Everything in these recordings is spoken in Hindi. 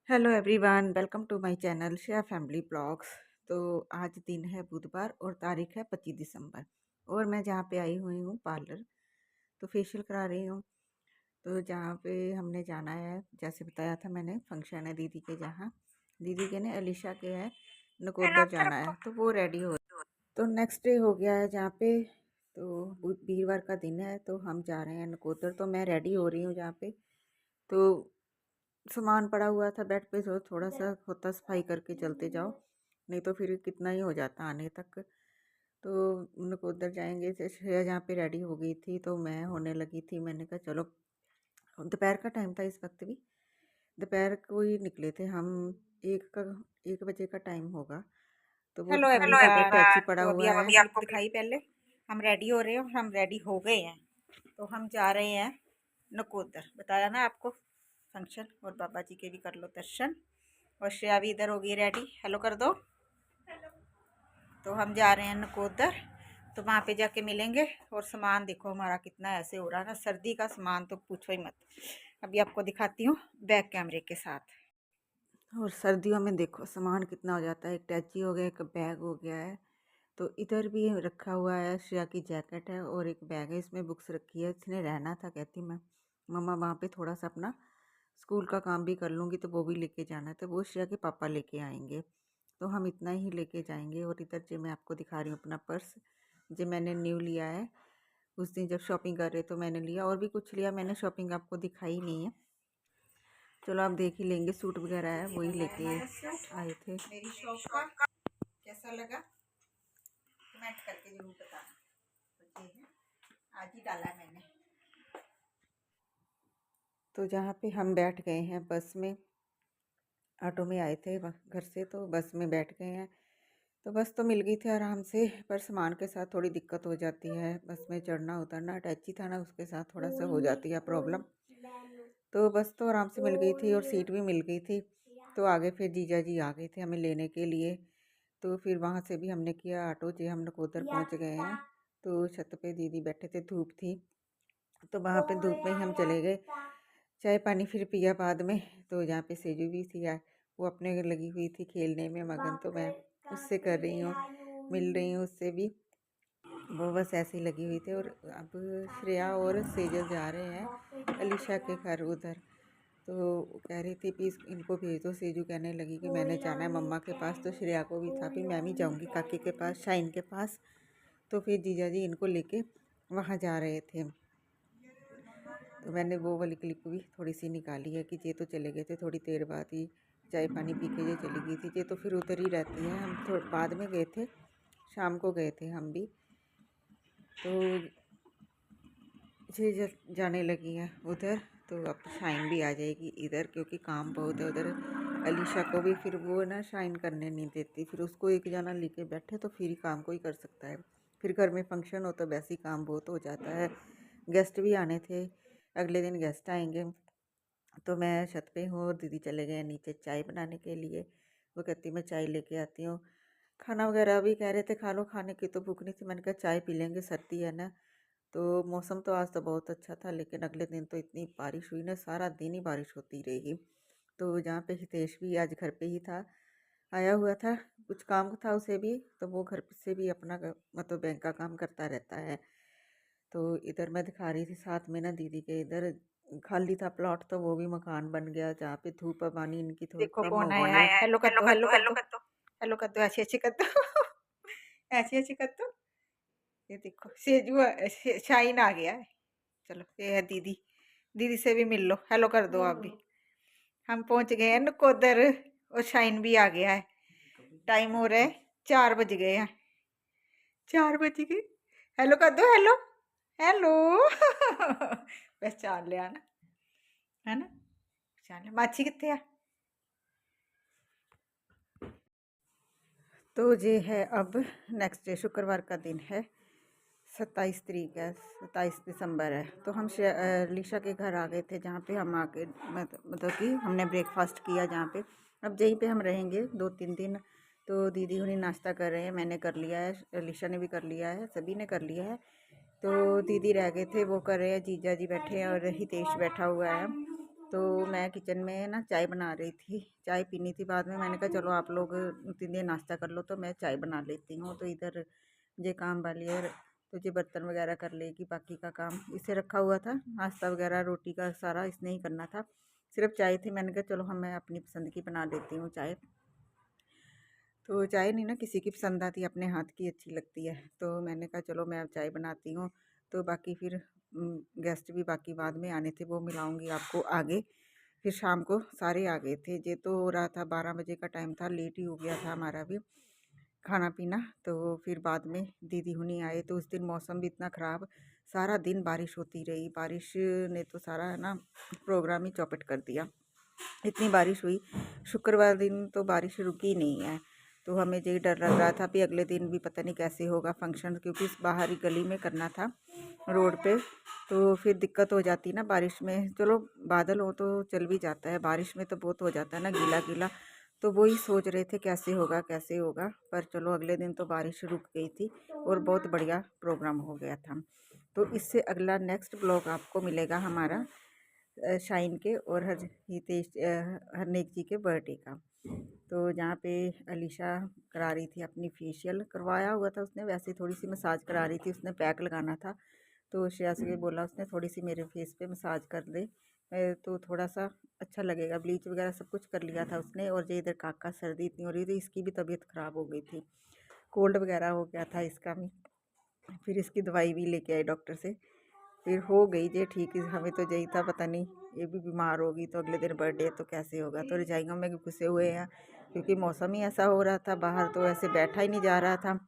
Hello everyone, welcome to my channel share family blogs. तो आज दिन है बुधवार और तारीख है 25 दिसंबर और मैं जहाँ पे आई हुई हूँ पार्लर, तो फेशियल करा रही हूँ। तो जहाँ पे हमने जाना है, जैसे बताया था मैंने, फंक्शन है दीदी के, जहाँ दीदी के ने अलीशा के है नकोदर जाना है, तो वो रेडी हो। तो नेक्स्ट डे हो गया है जहाँ पे, तो वीरवार का दिन है, तो हम जा रहे हैं नकोदर। तो मैं रेडी हो रही हूँ जहाँ पे, तो सामान पड़ा हुआ था बेड पे, तो थोड़ा सा होता सफाई करके चलते जाओ, नहीं तो फिर कितना ही हो जाता आने तक। तो नकोदर जाएंगे। श्रेया जहाँ पे रेडी हो गई थी, तो मैं होने लगी थी। मैंने कहा चलो, दोपहर का टाइम था इस वक्त भी, दोपहर को ही निकले थे हम। एक का 1 बजे का टाइम होगा। तो वो हेलो दिखाने के लिए एवरीवन। टैची पड़ा तो अभी हुआ है। आपको क्लिप दिखाई पहले। हम रेडी हो रहे हैं और हम रेडी हो गए हैं। तो हम जा रहे हैं नकोदर, बताया ना आपको, फंक्शन। और बाबा जी के भी कर लो दर्शन। और श्रेया भी इधर होगी रेडी, हेलो कर दो। तो हम जा रहे हैं नकोदर, तो वहाँ पे जाके मिलेंगे। और सामान देखो हमारा कितना ऐसे हो रहा है ना, सर्दी का सामान तो पूछो ही मत। अभी आपको दिखाती हूँ बैक कैमरे के साथ। और सर्दियों में देखो सामान कितना हो जाता है। एक टैची हो गया, एक बैग हो गया है। तो इधर भी रखा हुआ है, श्रेया की जैकेट है और एक बैग है, इसमें बुक्स रखी है। इसने रहना था, कहती मैं मम्मा वहाँ पे थोड़ा सा अपना स्कूल का काम भी कर लूँगी, तो वो भी लेके जाना है। तो वो श्रेया के पापा लेके आएंगे, तो हम इतना ही लेके जाएंगे। और इधर जो मैं आपको दिखा रही हूँ अपना पर्स, जो मैंने न्यू लिया है। उस दिन जब शॉपिंग कर रहे तो मैंने लिया, और भी कुछ लिया मैंने, शॉपिंग आपको दिखाई नहीं है। चलो आप देख ही लेंगे, सूट वगैरह है वही लेके आए थे। मेरी शॉप का कैसा लगा कमेंट करके जरूर बताना। तो ये है, आज ही डाला है मैंने। तो जहाँ पे हम बैठ गए हैं बस में, ऑटो में आए थे घर से, तो बस में बैठ गए हैं। तो बस तो मिल गई थी आराम से, पर सामान के साथ थोड़ी दिक्कत हो जाती है। बस में चढ़ना उतरना, अटैची था ना, उसके साथ थोड़ा सा हो जाती है प्रॉब्लम। तो बस तो आराम से मिल गई थी और सीट भी मिल गई थी। तो आगे फिर जीजा जी आ गए थे हमें लेने के लिए। तो फिर वहाँ से भी हमने किया ऑटो, जो हम नकोदर पहुँच गए हैं। तो छत पे दीदी बैठे थे, धूप थी, तो वहाँ पे धूप में ही हम चले गए। चाय पानी फिर पिया बाद में। तो जहाँ पे सेजू भी थी यार, वो अपने लगी हुई थी खेलने में मगन, तो मैं उससे कर रही हूँ, मिल रही हूँ उससे भी। वो बस ऐसे ही लगी हुई थी। और अब श्रेया और सेजल जा रहे हैं अलीशा के घर उधर। तो कह रही थी प्लीज़ इनको भेज दो। सेजू कहने लगी कि मैंने जाना है मम्मा के पास। तो श्रेया को भी था भी मैं भी जाऊँगी काकी के पास, शाइन के पास। तो फिर जीजा जी इनको लेके वहाँ जा रहे थे। तो मैंने वो वाली क्लिप भी थोड़ी सी निकाली है कि ये तो चले गए थे थोड़ी देर बाद ही, चाय पानी पी के ये चली गई थी। ये तो फिर उधर ही रहती हैं, हम थोड़ा बाद में गए थे, शाम को गए थे हम भी। तो ये जाने लगी हैं उधर। तो अब शाइन भी आ जाएगी इधर, क्योंकि काम बहुत है उधर। अलीशा को भी फिर वो ना शाइन करने नहीं देती, फिर उसको एक जना लेके बैठे तो फिर ही काम कोई कर सकता है। फिर घर में फंक्शन हो तो वैसे ही काम बहुत हो जाता है। गेस्ट भी आने थे, अगले दिन गेस्ट आएंगे। तो मैं छत पे हूँ और दीदी चले गए नीचे चाय बनाने के लिए। वो कहती मैं चाय लेके आती हूँ। खाना वगैरह भी कह रहे थे खा लो, खाने की तो भूख नहीं थी। मैंने कहा चाय पी लेंगे, सर्दी है ना। तो मौसम तो आज तो बहुत अच्छा था, लेकिन अगले दिन तो इतनी बारिश हुई ना, सारा दिन ही बारिश होती रही। तो जहाँ पे हितेश भी आज घर पे ही था, आया हुआ था, कुछ काम था उसे भी, तो वो घर से भी अपना मतलब बैंक का काम करता रहता है। तो इधर मैं दिखा रही थी साथ में ना दीदी के, इधर खाली था प्लॉट, तो वो भी मकान बन गया जहाँ पे धूप पानी इनकी थोड़ी देखो कम कौन हो आया गई है, है। हेलो कर दो, हेलो कर दो, हेलो कर दो, ऐसी ऐसी कर दो। ऐसी ऐसी कर दो। ये देखो सेजू शाइन आ गया है। चलो ये है दीदी, दीदी से भी मिल लो, हेलो कर दो आप भी। हम पहुंच गए हैं नकोदर और शाइन भी आ गया है। टाइम हो रहा है 4 बज गए हैं, 4 बज गए। हेलो कर दो, हेलो हेलो। पहचान लिया ना, है ना, पहचान लिया। माची कितने है? तो ये है अब नेक्स्ट डे, शुक्रवार का दिन है, 27 तारीख है, 27 दिसंबर है। तो हम लीशा के घर आ गए थे, जहाँ पे हम आके मतलब कि हमने ब्रेकफास्ट किया जहाँ पे। अब यहीं पे हम रहेंगे 2-3 दिन। तो दीदी उन्हें नाश्ता कर रहे हैं, मैंने कर लिया है, लीशा ने भी कर लिया है, सभी ने कर लिया है। तो दीदी रह गए थे, वो कर रहे हैं, जीजा जी बैठे हैं और हितेश बैठा हुआ है। तो मैं किचन में ना चाय बना रही थी, चाय पीनी थी। बाद में मैंने कहा चलो आप लोग इतनी देर नाश्ता कर लो तो मैं चाय बना लेती हूँ। तो इधर ये काम वाली है तो ये बर्तन वगैरह कर लेगी, बाकी का काम इसे रखा हुआ था। नाश्ता वगैरह रोटी का सारा इसने ही करना था, सिर्फ चाय थी। मैंने कहा चलो मैं अपनी पसंद की बना लेती हूँ चाय। तो चाय नहीं ना किसी की पसंद आती, अपने हाथ की अच्छी लगती है। तो मैंने कहा चलो मैं अब चाय बनाती हूँ। तो बाकी फिर गेस्ट भी बाकी बाद में आने थे, वो मिलाऊंगी आपको आगे। फिर शाम को सारे आ गए थे। ये तो हो रहा था 12 बजे का टाइम था, लेट ही हो गया था हमारा भी खाना पीना। तो फिर बाद में दीदी हुनी आए तो उस दिन मौसम भी इतना ख़राब, सारा दिन बारिश होती रही। बारिश ने तो सारा है ना प्रोग्राम ही चौपट कर दिया, इतनी बारिश हुई। शुक्रवार दिन तो बारिश रुकी नहीं है। तो हमें यही डर लग रहा था कि अगले दिन भी पता नहीं कैसे होगा फंक्शन, क्योंकि इस बाहरी गली में करना था रोड पे। तो फिर दिक्कत हो जाती ना बारिश में। चलो बादल हो तो चल भी जाता है, बारिश में तो बहुत हो जाता है ना गीला गीला। तो वही सोच रहे थे कैसे होगा कैसे होगा। पर चलो अगले दिन तो बारिश रुक गई थी और बहुत बढ़िया प्रोग्राम हो गया था। तो इससे अगला नेक्स्ट ब्लॉग आपको मिलेगा हमारा शाइन के और हरनेक जी के बर्थडे का। तो जहाँ पे अलीशा करा रही थी अपनी फेशियल, करवाया हुआ था उसने, वैसे थोड़ी सी मसाज करा रही थी, उसने पैक लगाना था। तो श्रेया से बोला उसने थोड़ी सी मेरे फेस पे मसाज कर दे, तो थोड़ा सा अच्छा लगेगा। ब्लीच वगैरह सब कुछ कर लिया था उसने। और ये इधर काका सर्दी इतनी हो रही थी, इसकी भी तबीयत ख़राब हो गई थी, कोल्ड वगैरह हो गया था इसका भी। फिर इसकी दवाई भी लेके आए डॉक्टर से, फिर हो गई जे ठीक। हमें तो यही था पता नहीं ये भी बीमार होगी तो अगले दिन बर्थडे तो कैसे होगा। तो रजाइयों में घुसे हुए हैं क्योंकि मौसम ही ऐसा हो रहा था, बाहर तो ऐसे बैठा ही नहीं जा रहा था।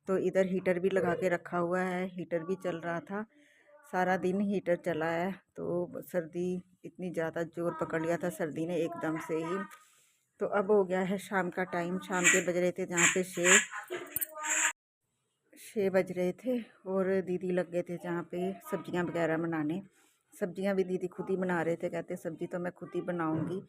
तो इधर हीटर भी लगा के रखा हुआ है, हीटर भी चल रहा था, सारा दिन हीटर चला है। तो सर्दी इतनी ज़्यादा जोर पकड़ लिया था सर्दी ने एकदम से ही। तो अब हो गया है शाम का टाइम, शाम के बज रहे थे जहाँ पे 6 बज रहे थे। और दीदी लग गए थे जहाँ पे सब्जियां वगैरह बनाने। सब्जियां भी दीदी खुद ही बना रहे थे, कहते सब्जी तो मैं खुद ही बनाऊंगी।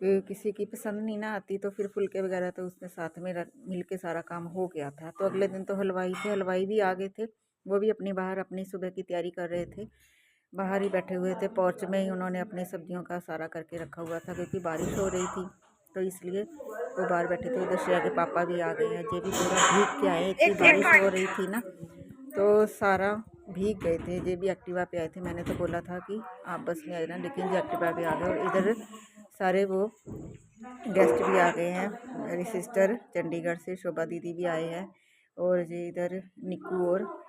किसी की पसंद नहीं ना आती तो फिर फुलके वगैरह तो उसने साथ में मिल के सारा काम हो गया था। तो अगले दिन तो हलवाई थे, हलवाई भी आ गए थे। वो भी अपनी बाहर अपनी सुबह की तैयारी कर रहे थे, बाहर ही बैठे हुए थे, पोर्च में ही उन्होंने अपनी सब्जियों का सारा करके रखा हुआ था क्योंकि बारिश हो रही थी। तो इसलिए वो बाहर बैठे थे। उधर श्रेया के पापा भी आ गए हैं, ये भी पूरा भीग के आए, इतनी बारिश हो रही थी ना तो सारा भीग गए थे। ये भी एक्टिवा पे आए थे, मैंने तो बोला था कि आप बस में आए ना, लेकिन ये एक्टिवा पे आ गए। और इधर सारे वो गेस्ट भी आ गए हैं, मेरी सिस्टर चंडीगढ़ से शोभा दीदी भी आए हैं, और ये इधर निक्कू और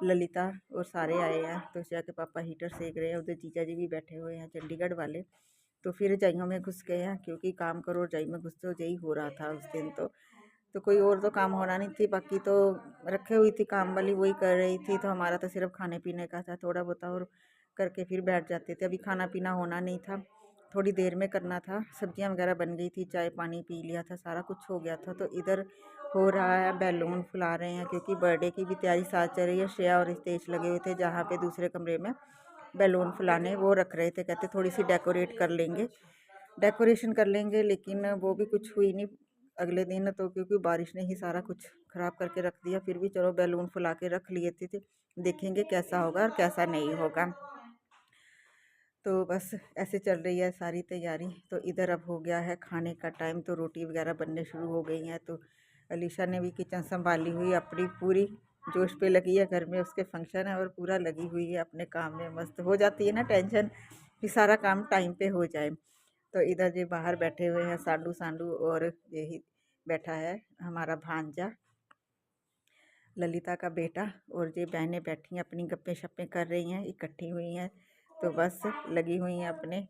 ललिता और सारे आए हैं। तो श्रेया के पापा हीटर सेक रहे हैं, उधर जीजा जी भी बैठे हुए हैं चंडीगढ़ वाले। तो फिर रजाइयों में घुस गए हैं क्योंकि काम करो रजाई में घुस, तो यही हो रहा था उस दिन। तो कोई और तो काम होना नहीं थी, बाकी तो रखे हुई थी काम वाली, वही कर रही थी। तो हमारा तो सिर्फ खाने पीने का था, थोड़ा बहुत और करके फिर बैठ जाते थे। अभी खाना पीना होना नहीं था, थोड़ी देर में करना था। सब्जियां वगैरह बन गई थी, चाय पानी पी लिया था, सारा कुछ हो गया था। तो इधर हो रहा है बैलून फुला रहे हैं क्योंकि बर्थडे की भी तैयारी साथ चल रही है। श्रेया और रितेश लगे हुए थे जहाँ पे दूसरे कमरे में बैलून फुलाने, वो रख रहे थे, कहते थोड़ी सी डेकोरेट कर लेंगे, डेकोरेशन कर लेंगे। लेकिन वो भी कुछ हुई नहीं अगले दिन, तो क्योंकि बारिश ने ही सारा कुछ ख़राब करके रख दिया। फिर भी चलो बैलून फुला के रख लिए थे, देखेंगे कैसा होगा और कैसा नहीं होगा। तो बस ऐसे चल रही है सारी तैयारी। तो इधर अब हो गया है खाने का टाइम, तो रोटी वगैरह बनने शुरू हो गई हैं। तो अलीशा ने भी किचन संभाली हुई अपनी, पूरी जोश पे लगी है, घर में उसके फंक्शन है और पूरा लगी हुई है अपने काम में, मस्त हो जाती है ना टेंशन कि सारा काम टाइम पे हो जाए। तो इधर ये बाहर बैठे हुए हैं सांडू सांडू, और यही बैठा है हमारा भांजा ललिता का बेटा। और ये बहनें बैठी हैं अपनी गप्पे शप्पे कर रही हैं, इकट्ठी हुई हैं। तो बस लगी हुई हैं अपने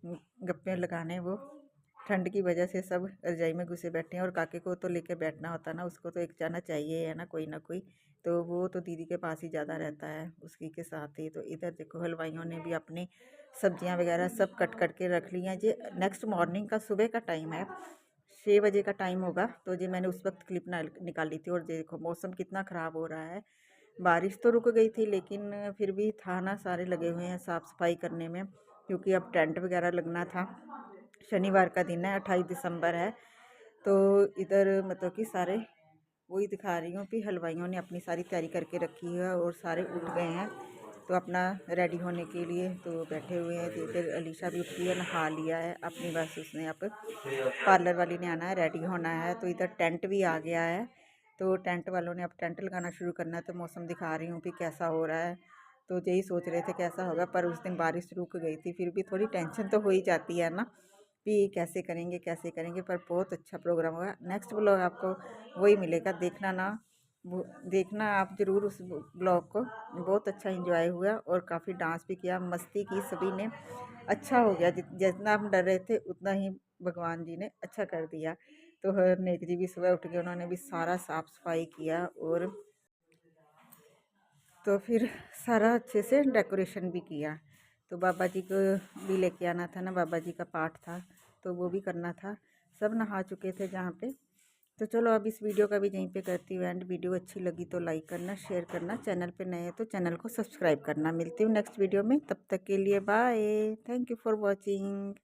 गप्पे लगाने। वो ठंड की वजह से सब रजाई में घुसे बैठे हैं, और काके को तो लेके बैठना होता है ना, उसको तो एक जाना चाहिए है ना कोई ना कोई। तो वो तो दीदी के पास ही ज़्यादा रहता है, उसकी के साथ ही। तो इधर देखो हलवाइयों ने भी अपनी सब्जियां वगैरह सब कट करके रख ली हैं। ये नेक्स्ट मॉर्निंग का सुबह का टाइम है, 6 बजे का टाइम होगा। तो ये मैंने उस वक्त क्लिप निकाली थी। और देखो मौसम कितना ख़राब हो रहा है, बारिश तो रुक गई थी लेकिन फिर भी था ना, सारे लगे हुए हैं साफ़ सफाई करने में क्योंकि अब टेंट वगैरह लगना था। शनिवार का दिन है, 28 दिसंबर है। तो इधर मतलब कि सारे वही दिखा रही हूँ कि हलवाइयों ने अपनी सारी तैयारी करके रखी है और सारे उठ गए हैं। तो अपना रेडी होने के लिए तो बैठे हुए हैं। फिर अलीशा भी उठी है, नहा लिया है अपनी, बस उसने अब पार्लर वाली ने आना है, रेडी होना है। तो इधर टेंट भी आ गया है, तो टेंट वालों ने अब टेंट लगाना शुरू करना है। तो मौसम दिखा रही हूँ कि कैसा हो रहा है। तो यही सोच रहे थे कैसा होगा, पर उस दिन बारिश रुक गई थी। फिर भी थोड़ी टेंशन तो हो ही जाती है ना कि कैसे करेंगे कैसे करेंगे, पर बहुत अच्छा प्रोग्राम होगा। नेक्स्ट ब्लॉग आपको वही मिलेगा, देखना ना, वो देखना आप ज़रूर उस ब्लॉग को। बहुत अच्छा एंजॉय हुआ और काफ़ी डांस भी किया, मस्ती की सभी ने। अच्छा हो गया, जितना हम डर रहे थे उतना ही भगवान जी ने अच्छा कर दिया। तो नेक जी भी सुबह उठ के उन्होंने भी सारा साफ़ सफाई किया, और तो फिर सारा अच्छे से डेकोरेशन भी किया। तो बाबा जी को भी लेके आना था ना, बाबा जी का पाठ था तो वो भी करना था। सब नहा चुके थे जहाँ पे। तो चलो अब इस वीडियो का भी यहीं पे करती हूँ एंड। वीडियो अच्छी लगी तो लाइक करना, शेयर करना, चैनल पे नए हैं तो चैनल को सब्सक्राइब करना। मिलती हूँ नेक्स्ट वीडियो में, तब तक के लिए bye, thank you for watching.